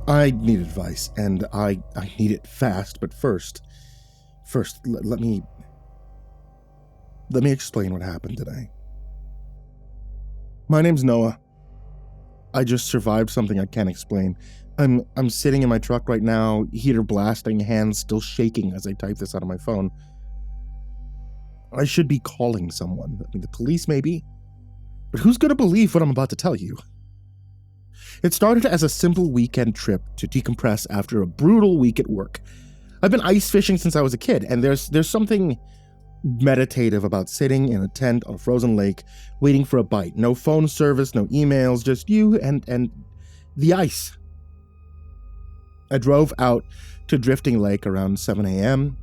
I need advice, and I need it fast, but first, let me explain what happened today. My name's Noah. I just survived something I can't explain. I'm sitting in my truck right now, heater blasting, hands still shaking as I type this out of my phone. I should be calling someone. The police maybe? But who's going to believe what I'm about to tell you? It started as a simple weekend trip to decompress after a brutal week at work. I've been ice fishing since I was a kid, and there's something meditative about sitting in a tent on a frozen lake, waiting for a bite. No phone service, no emails, just you and the ice. I drove out to Drifting Lake around 7 a.m.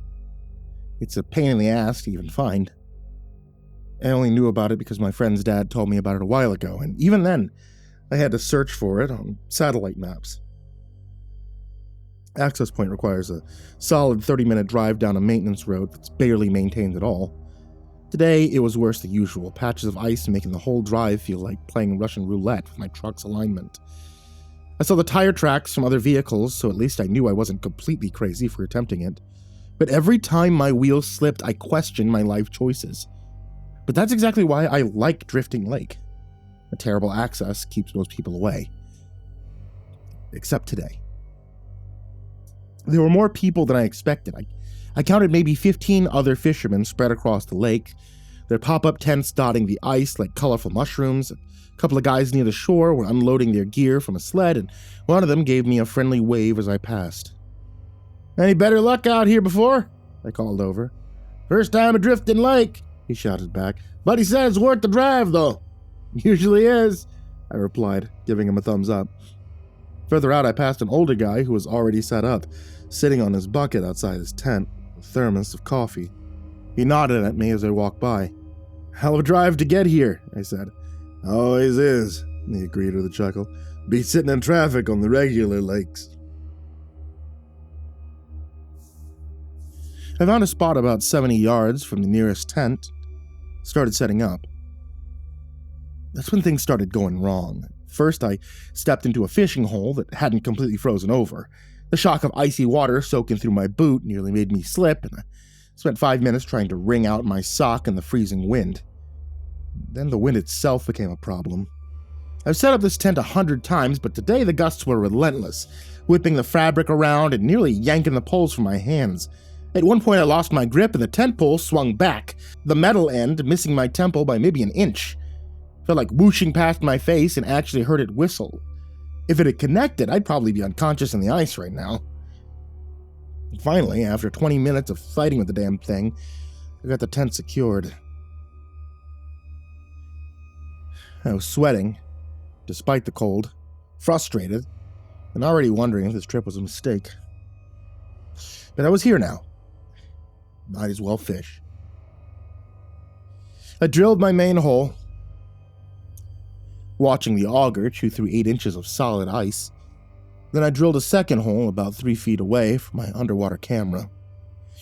It's a pain in the ass to even find. I only knew about it because my friend's dad told me about it a while ago, and even then, I had to search for it on satellite maps. Access point requires a solid 30-minute drive down a maintenance road that's barely maintained at all. Today, it was worse than usual, patches of ice making the whole drive feel like playing Russian roulette with my truck's alignment. I saw the tire tracks from other vehicles, so at least I knew I wasn't completely crazy for attempting it. But every time my wheels slipped, I questioned my life choices. But that's exactly why I like Drifting Lake. A terrible access keeps most people away. Except today. There were more people than I expected. I counted maybe 15 other fishermen spread across the lake, their pop-up tents dotting the ice like colorful mushrooms. A couple of guys near the shore were unloading their gear from a sled, and one of them gave me a friendly wave as I passed. "Any better luck out here before?" I called over. "First time a Drifting Lake," he shouted back. "But he said it's worth the drive, though." "Usually is," I replied, giving him a thumbs up. Further out, I passed an older guy who was already set up, sitting on his bucket outside his tent, a thermos of coffee. He nodded at me as I walked by. "Hell of a drive to get here," I said. "Always is," he agreed with a chuckle. "Be sitting in traffic on the regular lakes." I found a spot about 70 yards from the nearest tent, started setting up. That's when things started going wrong. First, I stepped into a fishing hole that hadn't completely frozen over. The shock of icy water soaking through my boot nearly made me slip, and I spent 5 minutes trying to wring out my sock in the freezing wind. Then the wind itself became a problem. I've set up this tent 100 times, but today the gusts were relentless, whipping the fabric around and nearly yanking the poles from my hands. At one point I lost my grip and the tent pole swung back, the metal end missing my temple by maybe an inch. Felt like whooshing past my face and actually heard it whistle. If it had connected, I'd probably be unconscious in the ice right now. And finally, after 20 minutes of fighting with the damn thing, I got the tent secured. I was sweating, despite the cold, frustrated, and already wondering if this trip was a mistake. But I was here now. Might as well fish. I drilled my main hole, watching the auger chew through 8 inches of solid ice. Then I drilled a second hole about 3 feet away from my underwater camera.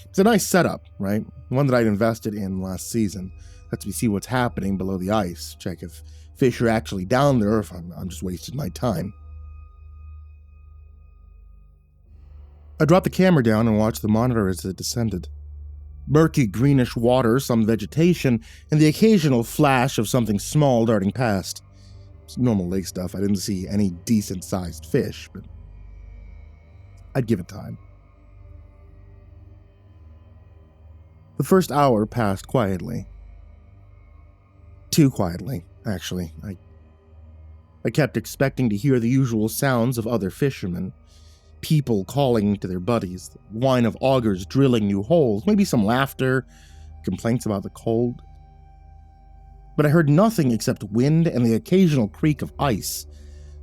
It's a nice setup, right? One that I'd invested in last season. Lets me see what's happening below the ice, check if fish are actually down there or if I'm just wasting my time. I dropped the camera down and watched the monitor as it descended. Murky greenish water, some vegetation, and the occasional flash of something small darting past. It's normal lake stuff. I didn't see any decent-sized fish, but I'd give it time. The first hour passed quietly. Too quietly, actually. I kept expecting to hear the usual sounds of other fishermen. People calling to their buddies, the whine of augers drilling new holes, maybe some laughter, complaints about the cold. But I heard nothing except wind and the occasional creak of ice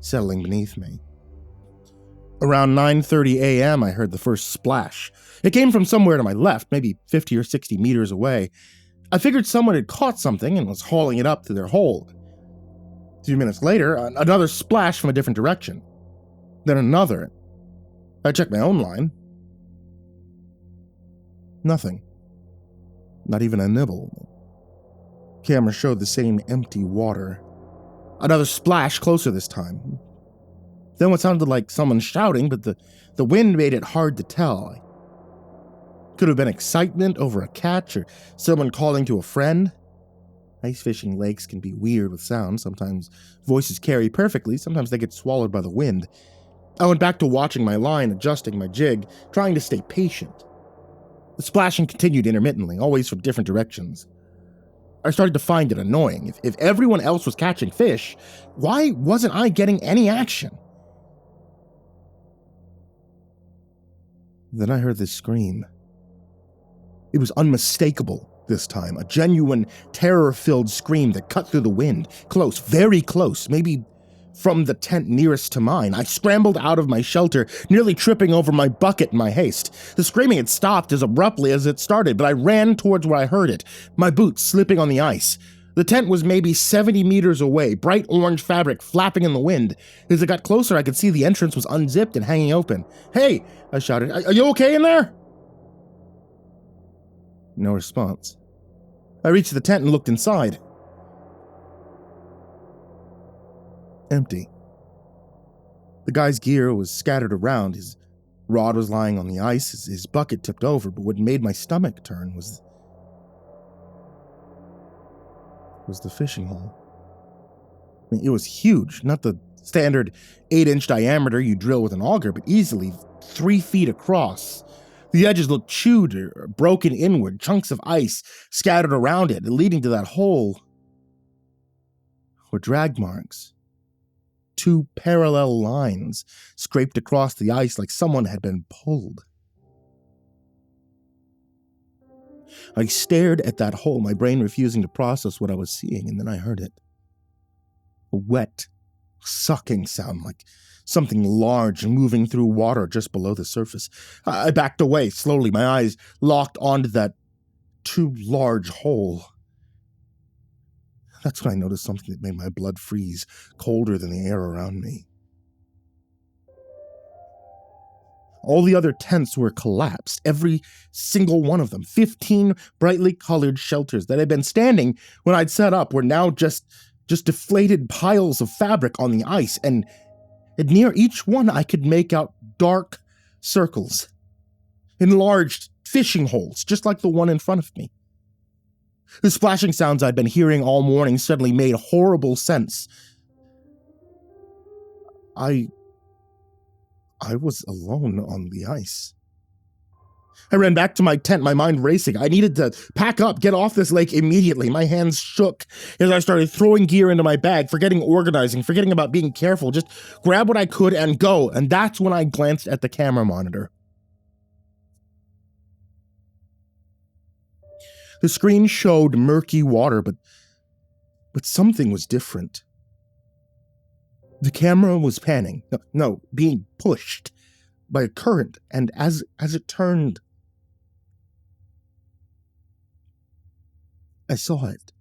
settling beneath me. Around 9:30 a.m., I heard the first splash. It came from somewhere to my left, maybe 50 or 60 meters away. I figured someone had caught something and was hauling it up to their hole. A few minutes later, another splash from a different direction. Then another. I checked my own line. Nothing. Not even a nibble. Camera showed the same empty water. Another splash closer this time. Then what sounded like someone shouting, but the wind made it hard to tell. Could have been excitement over a catch or someone calling to a friend. Ice fishing lakes can be weird with sound. Sometimes voices carry perfectly, sometimes they get swallowed by the wind. I went back to watching my line, adjusting my jig, trying to stay patient. The splashing continued intermittently, always from different directions. I started to find it annoying. If everyone else was catching fish, why wasn't I getting any action? Then I heard this scream. It was unmistakable this time, a genuine, terror-filled scream that cut through the wind, close, very close, maybe from the tent nearest to mine. I scrambled out of my shelter, nearly tripping over my bucket in my haste. The screaming had stopped as abruptly as it started, but I ran towards where I heard it, my boots slipping on the ice. The tent was maybe 70 meters away, bright orange fabric flapping in the wind. As I got closer, I could see the entrance was unzipped and hanging open. "Hey!" I shouted. "Are you okay in there?" No response. I reached the tent and looked inside. Empty. The guy's gear was scattered around. His rod was lying on the ice, his bucket tipped over, but what made my stomach turn was the fishing hole. I mean, it was huge, not the standard 8-inch diameter you drill with an auger, but easily 3 feet across. The edges looked chewed or broken inward, chunks of ice scattered around it, leading to that hole were drag marks. 2 parallel lines scraped across the ice like someone had been pulled. I stared at that hole, my brain refusing to process what I was seeing, and then I heard it. A wet, sucking sound like something large moving through water just below the surface. I backed away slowly, my eyes locked onto that too large hole. That's when I noticed something that made my blood freeze, colder than the air around me. All the other tents were collapsed, every single one of them. 15 brightly colored shelters that had been standing when I'd set up were now just deflated piles of fabric on the ice, and near each one I could make out dark circles, enlarged fishing holes, just like the one in front of me. The splashing sounds I'd been hearing all morning suddenly made horrible sense. I was alone on the ice. I ran back to my tent, my mind racing. I needed to pack up, get off this lake immediately. My hands shook as I started throwing gear into my bag, forgetting organizing, forgetting about being careful, just grab what I could and go. And that's when I glanced at the camera monitor. The screen showed murky water, but something was different. The camera was panning, being pushed by a current, and as it turned, I saw it.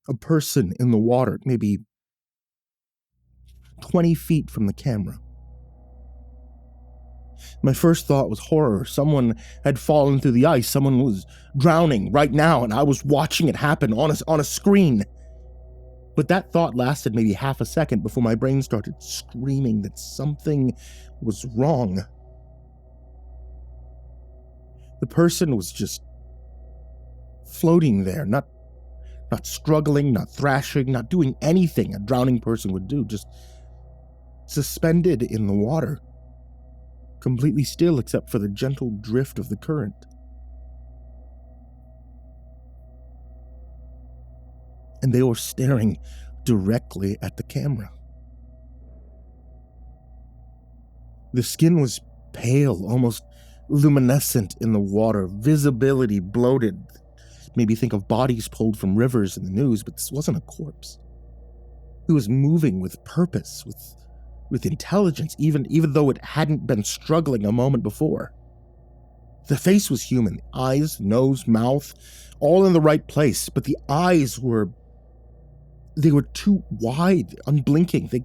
A person in the water, maybe 20 feet from the camera. My first thought was horror. Someone had fallen through the ice. Someone was drowning right now, and I was watching it happen on a screen. But that thought lasted maybe half a second before my brain started screaming that something was wrong. The person was just floating there, not struggling, not thrashing, not doing anything a drowning person would do, just suspended in the water, completely still except for the gentle drift of the current. And they were staring directly at the camera. The skin was pale, almost luminescent in the water, visibility bloated. Maybe think of bodies pulled from rivers in the news, but this wasn't a corpse. It was moving with purpose, with intelligence, even though it hadn't been struggling a moment before. The face was human, eyes, nose, mouth, all in the right place, but the eyes were too wide, unblinking. They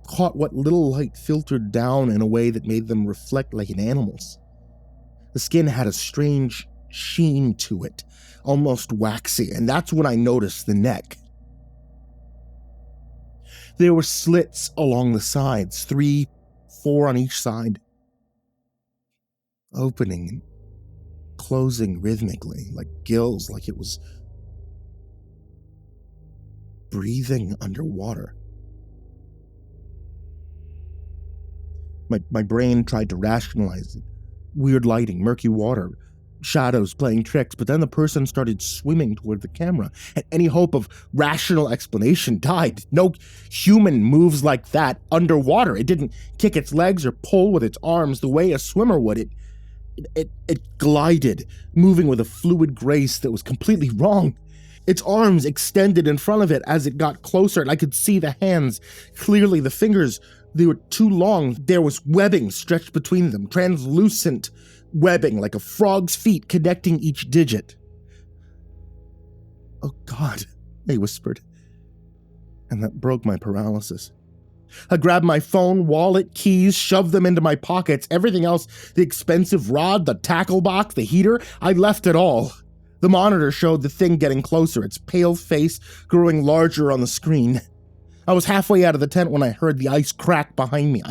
caught what little light filtered down in a way that made them reflect like an animal's. The skin had a strange sheen to it, almost waxy, and that's when I noticed the neck. There were slits along the sides, 3, 4 on each side, opening and closing rhythmically, like gills, like it was breathing underwater. My brain tried to rationalize it. Weird lighting, murky water, shadows playing tricks, but then the person started swimming toward the camera, and any hope of rational explanation died. No human moves like that underwater. It didn't kick its legs or pull with its arms the way a swimmer would. It glided, moving with a fluid grace that was completely wrong. Its arms extended in front of it as it got closer, and I could see the hands clearly. The fingers, they were too long. There was webbing stretched between them, translucent webbing like a frog's feet connecting each digit. "Oh God," I whispered, and that broke my paralysis. I grabbed my phone, wallet, keys, shoved them into my pockets. Everything else, the expensive rod, the tackle box, the heater, I left it all. The monitor showed the thing getting closer, its pale face growing larger on the screen. I was halfway out of the tent when I heard the ice crack behind me.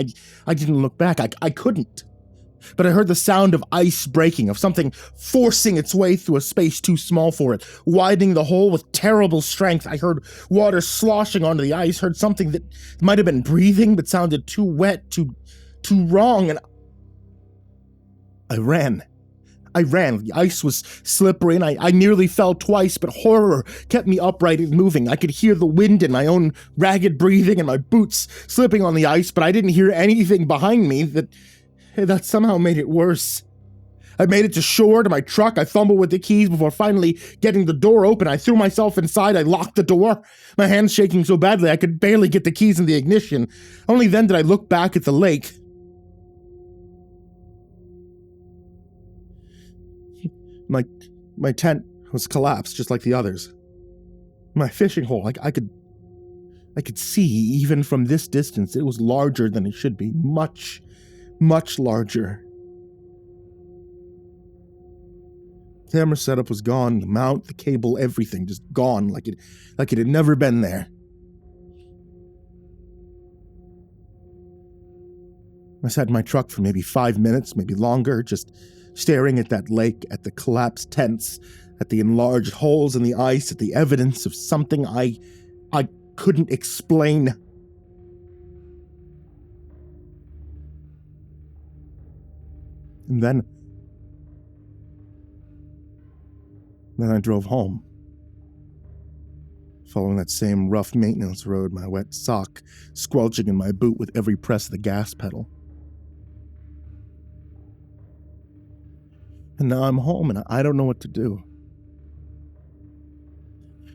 I didn't look back. I couldn't. But I heard the sound of ice breaking, of something forcing its way through a space too small for it, widening the hole with terrible strength. I heard water sloshing onto the ice, heard something that might have been breathing but sounded too wet, too wrong, and I ran. The ice was slippery, and I nearly fell twice, but horror kept me upright and moving. I could hear the wind in my own ragged breathing and my boots slipping on the ice, but I didn't hear anything behind me that somehow made it worse. I made it to shore, to my truck. I fumbled with the keys before finally getting the door open. I threw myself inside. I locked the door, my hands shaking so badly I could barely get the keys in the ignition. Only then did I look back at the lake. My tent was collapsed just like the others. My fishing hole, I could see even from this distance it was larger than it should be. Much larger. Camera setup was gone, the mount, the cable, everything just gone, like it had never been there. I sat in my truck for maybe 5 minutes, maybe longer, just staring at that lake, at the collapsed tents, at the enlarged holes in the ice, at the evidence of something I couldn't explain. And then I drove home, following that same rough maintenance road, my wet sock squelching in my boot with every press of the gas pedal. And now I'm home and I don't know what to do.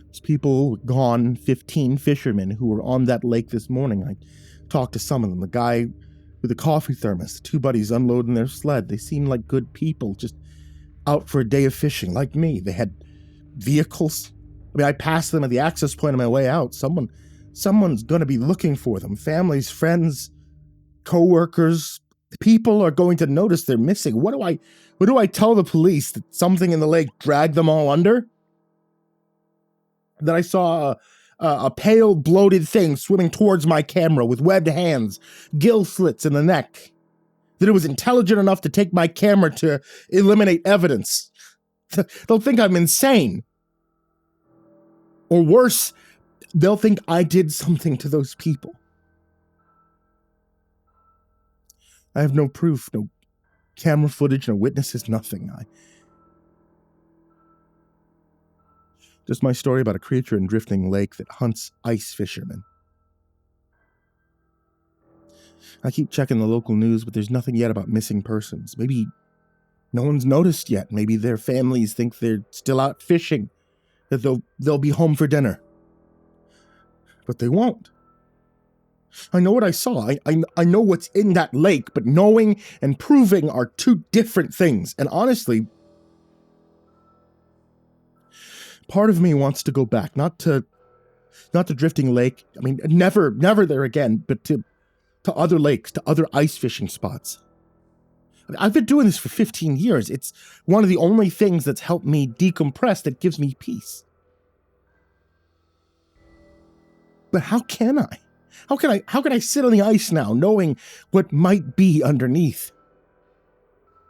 There's people gone, 15 fishermen who were on that lake this morning. I talked to some of them, the guy with the coffee thermos, the 2 buddies unloading their sled. They seemed like good people, just out for a day of fishing, like me. They had vehicles. I passed them at the access point on my way out. Someone's going to be looking for them. Families, friends, co-workers. People are going to notice they're missing. What do I tell the police? That something in the lake dragged them all under? That I saw a pale, bloated thing swimming towards my camera with webbed hands, gill slits in the neck. That it was intelligent enough to take my camera to eliminate evidence. They'll think I'm insane. Or worse, they'll think I did something to those people. I have no proof, no camera footage, no witnesses, nothing. Just my story about a creature in drifting lake that hunts ice fishermen. I keep checking the local news, but there's nothing yet about missing persons. Maybe no one's noticed yet. Maybe their families think they're still out fishing, that they'll be home for dinner. But they won't. I know what I saw. I know what's in that lake, but knowing and proving are 2 different things. And honestly, part of me wants to go back, not to Drifting Lake. I mean, never there again, but to other lakes, to other ice fishing spots. I've been doing this for 15 years. It's one of the only things that's helped me decompress, that gives me peace. But how can I? How can I sit on the ice now, knowing what might be underneath?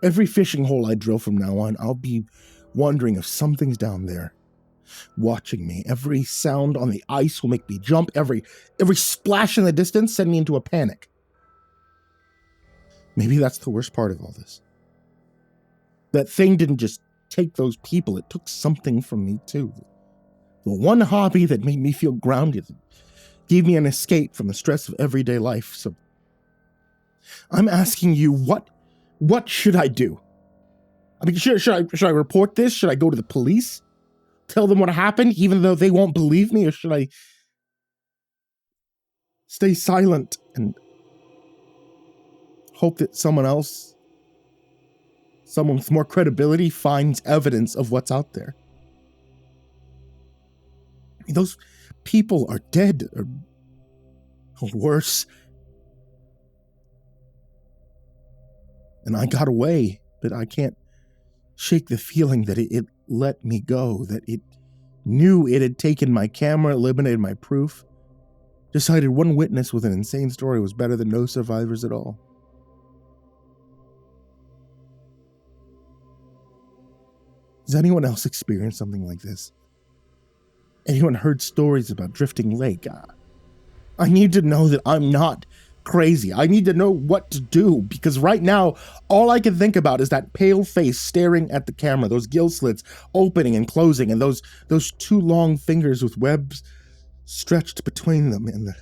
Every fishing hole I drill from now on, I'll be wondering if something's down there, watching me. Every sound on the ice will make me jump. Every splash in the distance send me into a panic. Maybe that's the worst part of all this. That thing didn't just take those people, it took something from me too. The one hobby that made me feel grounded, gave me an escape from the stress of everyday life. So I'm asking you, what should I do? I mean, should I report this? Should I go to the police? Tell them what happened, even though they won't believe me? Or should I stay silent and hope that someone with more credibility, finds evidence of what's out there? I mean, those people are dead, or worse. And I got away, but I can't shake the feeling that it let me go, that it knew it had taken my camera, eliminated my proof, decided one witness with an insane story was better than no survivors at all. Has anyone else experienced something like this? Anyone heard stories about Drifting Lake? I need to know that I'm not crazy. I need to know what to do, because right now, all I can think about is that pale face staring at the camera, those gill slits opening and closing, and those two long fingers with webs stretched between them, and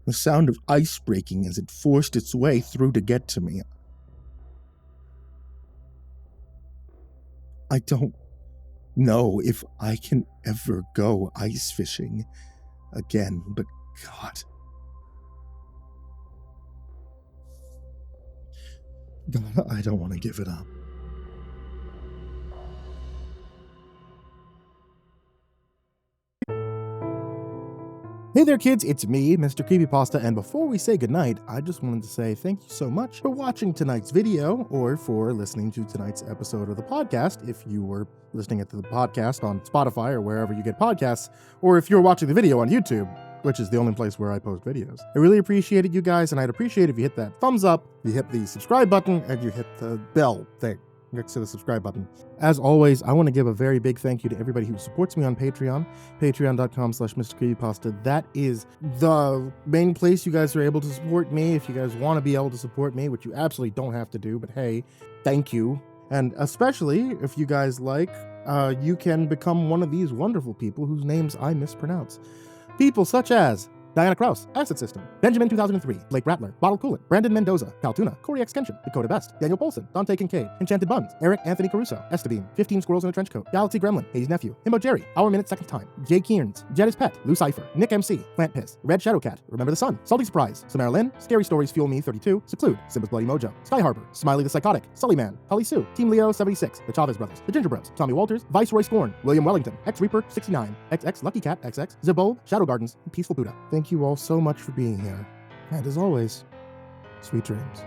the sound of ice breaking as it forced its way through to get to me. I don't know if I can ever go ice fishing again, but God, I don't want to give it up. Hey there kids, it's me, MrCreepyPasta, and before we say goodnight, I just wanted to say thank you so much for watching tonight's video, or for listening to tonight's episode of the podcast, if you were listening to the podcast on Spotify or wherever you get podcasts, or if you're watching the video on YouTube, which is the only place where I post videos. I really appreciated you guys, and I'd appreciate if you hit that thumbs up, you hit the subscribe button, and you hit the bell thing next to the subscribe button. As always, I want to give a very big thank you to everybody who supports me on Patreon, patreon.com/MrCreepyPasta. That is the main place you guys are able to support me if you guys want to be able to support me, which you absolutely don't have to do, but hey, thank you. And especially if you guys like, you can become one of these wonderful people whose names I mispronounce. People such as Diana Kraus, AcidSystem, Benjamin 2003, Blake Rattler, Bottle Cooler, Brandon Mendoza, Caltuna, CoryxKenshin, Dakota Best, Daniel Poulsen, Dante Kinkade, Enchanted Buns, Eric Anthony Caruso, Estebean, 15 Squirrels in a Trench Coat, Galaxy Gremlin, Hades Nephew, himbojerry, Hourminsecond Time, Jay Kearns, Jedis Pet, Lou Cypher, Nick MC, Plant Piss, Red Shadowcat, Remember the Sun, Salty Surprise, Samara Lynn, Scary Stories Fuel Me 32, Seclude, Simba's Bloody Mojo, Sky Harbor, Smiley the Psychotic, Sully Man, Holly Sue, Team Leo 76, The Chavez Brothers, The Ginger Bros, Tommy Walters, Viceroy Scorn, William Wellington, X Reaper 69, XX Lucky Cat XX, Zabul, Shadow Gardens, and Peaceful Buddha. Thank you all so much for being here. And as always, sweet dreams.